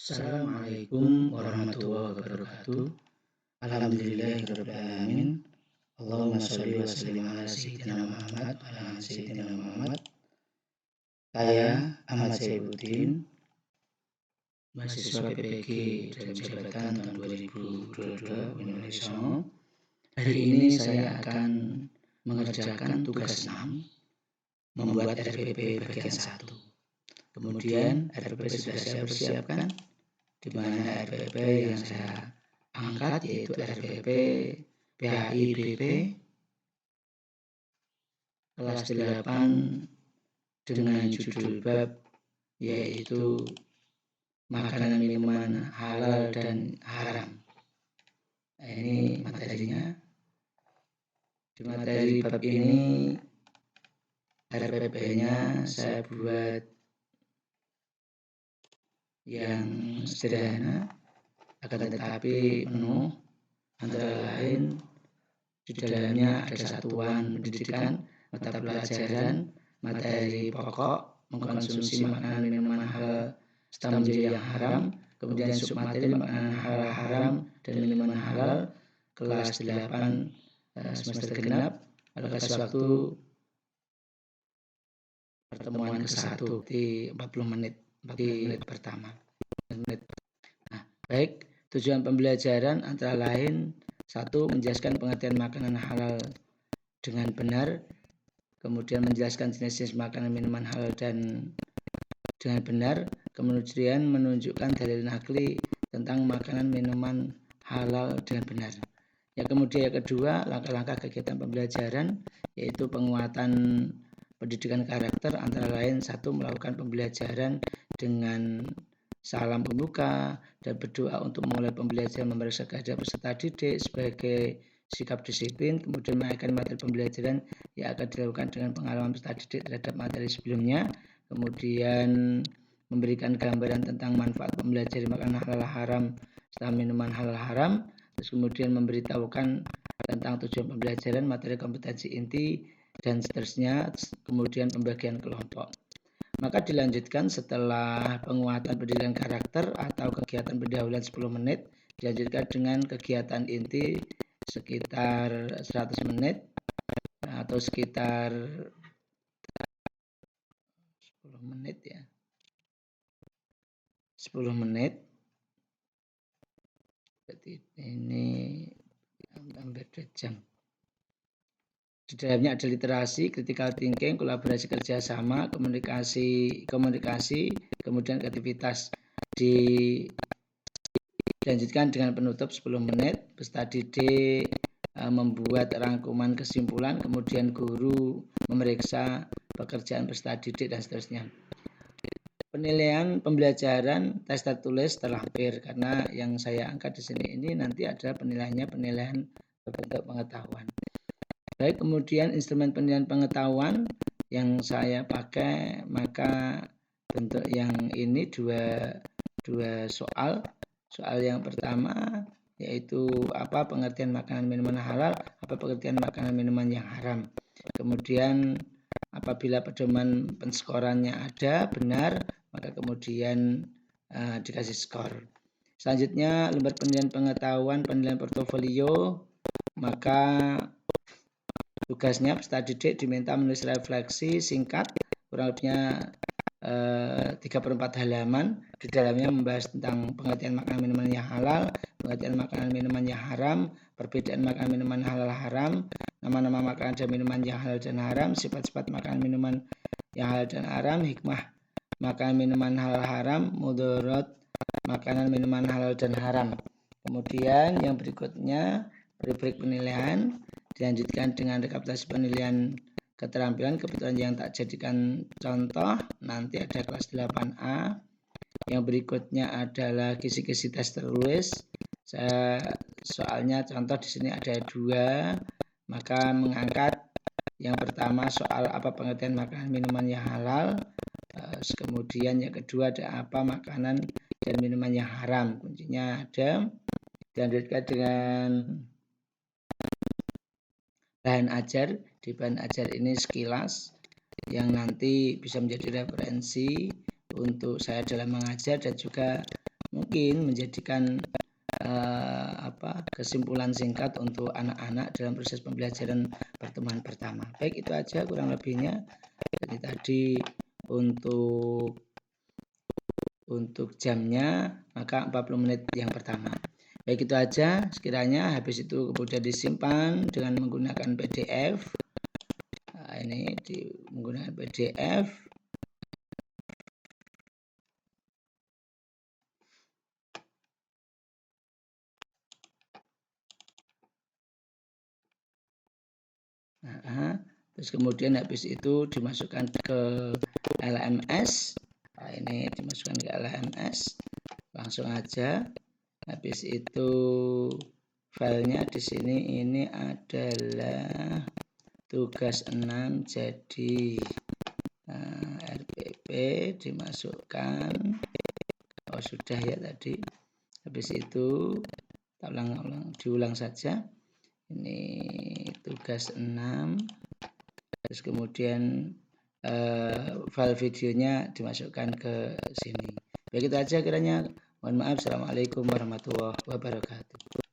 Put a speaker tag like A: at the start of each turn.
A: Assalamualaikum warahmatullahi wabarakatuh. Alhamdulillahirabbil alamin. Allahumma shalli wa sallim ala sayyidina Muhammad wa ala sayyidina Muhammad. Saya Ahmad Saifuddin, mahasiswa PPG dalam jabatan tahun 2022 Indonesia. Hari ini saya akan mengerjakan tugas 6, membuat RPP bagian 1. Kemudian RPP sudah saya persiapkan, di mana RPP yang saya angkat yaitu RPP PHIBP kelas 8 dengan judul bab yaitu makanan minuman halal dan haram. Nah, ini materinya. Di materi bab ini RPP-nya saya buat yang sederhana, akan tetapi penuh, antara lain di dalamnya ada satuan pendidikan, mata pelajaran, materi pokok, mengkonsumsi makanan minuman halal serta menjadi yang haram, kemudian submateri makanan halal haram dan minuman halal kelas 8 semester genap pada waktu pertemuan ke-1 di 40 menit pertama. Nah, baik, tujuan pembelajaran antara lain 1. Menjelaskan pengertian makanan halal dengan benar, kemudian menjelaskan jenis-jenis makanan minuman halal dan dengan benar, kemudian menunjukkan dalil nakli tentang makanan minuman halal dengan benar. Kemudian yang kedua, langkah-langkah kegiatan pembelajaran yaitu penguatan pendidikan karakter, antara lain 1. Melakukan pembelajaran dengan salam pembuka dan berdoa untuk memulai pembelajaran memeriksa kehadiran peserta didik sebagai sikap disiplin, kemudian mengaitkan materi pembelajaran yang akan dilakukan dengan pengalaman peserta didik terhadap materi sebelumnya, kemudian memberikan gambaran tentang manfaat mempelajari makanan halal haram serta minuman halal haram, terus kemudian memberitahukan tentang tujuan pembelajaran, materi kompetensi inti, dan seterusnya, kemudian pembagian kelompok. Maka dilanjutkan setelah penguatan pendidikan karakter atau kegiatan pendahuluan 10 menit, dilanjutkan dengan kegiatan inti sekitar 100 menit atau sekitar 10 menit ya. 10 menit. Berarti ini hampir 2 jam. Di dalamnya ada literasi, critical thinking, kolaborasi kerjasama, komunikasi, kemudian kreativitas. Dilanjutkan dengan penutup 10 menit, peserta didik membuat rangkuman kesimpulan, kemudian guru memeriksa pekerjaan peserta didik dan seterusnya. Penilaian pembelajaran tes tertulis terlampir, karena yang saya angkat di sini ini nanti ada penilaian berbentuk pengetahuan. Baik, kemudian instrumen penilaian pengetahuan yang saya pakai, maka bentuk yang ini dua soal. Soal yang pertama yaitu apa pengertian makanan minuman halal, apa pengertian makanan minuman yang haram. Kemudian apabila pedoman penskorannya ada benar, maka kemudian dikasih skor. Selanjutnya lembar penilaian pengetahuan, penilaian portofolio, maka tugasnya peserta didik diminta menulis refleksi singkat kurang lebihnya 3/4 halaman. Di dalamnya membahas tentang pengertian makanan minuman yang halal, pengertian makanan minuman yang haram, perbedaan makanan minuman halal haram, nama-nama makanan dan minuman yang halal dan haram, sifat-sifat makanan minuman yang halal dan haram, hikmah makanan minuman halal haram, mudarat makanan minuman halal dan haram. Kemudian yang berikutnya rubrik penilaian, dilanjutkan dengan rekapitulasi penilaian keterampilan kebetulan yang tak jadikan contoh, nanti ada kelas 8A. Yang berikutnya adalah kisi-kisi tes tertulis. Soalnya contoh di sini ada 2, maka mengangkat yang pertama soal apa pengertian makanan minuman yang halal, kemudian yang kedua ada apa makanan dan minuman yang haram, kuncinya ada. Dilanjutkan dengan bahan ajar. Di bahan ajar ini sekilas yang nanti bisa menjadi referensi untuk saya dalam mengajar dan juga mungkin menjadikan kesimpulan singkat untuk anak-anak dalam proses pembelajaran pertemuan pertama. Baik, itu aja kurang lebihnya. Jadi tadi untuk jamnya maka 40 menit yang pertama. Baik, itu aja sekiranya. Habis itu kemudian disimpan dengan menggunakan PDF. Nah, ini menggunakan PDF. Terus kemudian habis itu dimasukkan ke LMS. Nah, ini dimasukkan ke LMS. Langsung aja. Habis itu filenya di sini ini adalah tugas 6 jadi RPP dimasukkan. Oh, sudah ya tadi. Habis itu diulang saja. Ini tugas 6. Terus kemudian file videonya dimasukkan ke sini. Baik, itu aja kiranya. Mohon maaf. Assalamualaikum warahmatullahi wabarakatuh.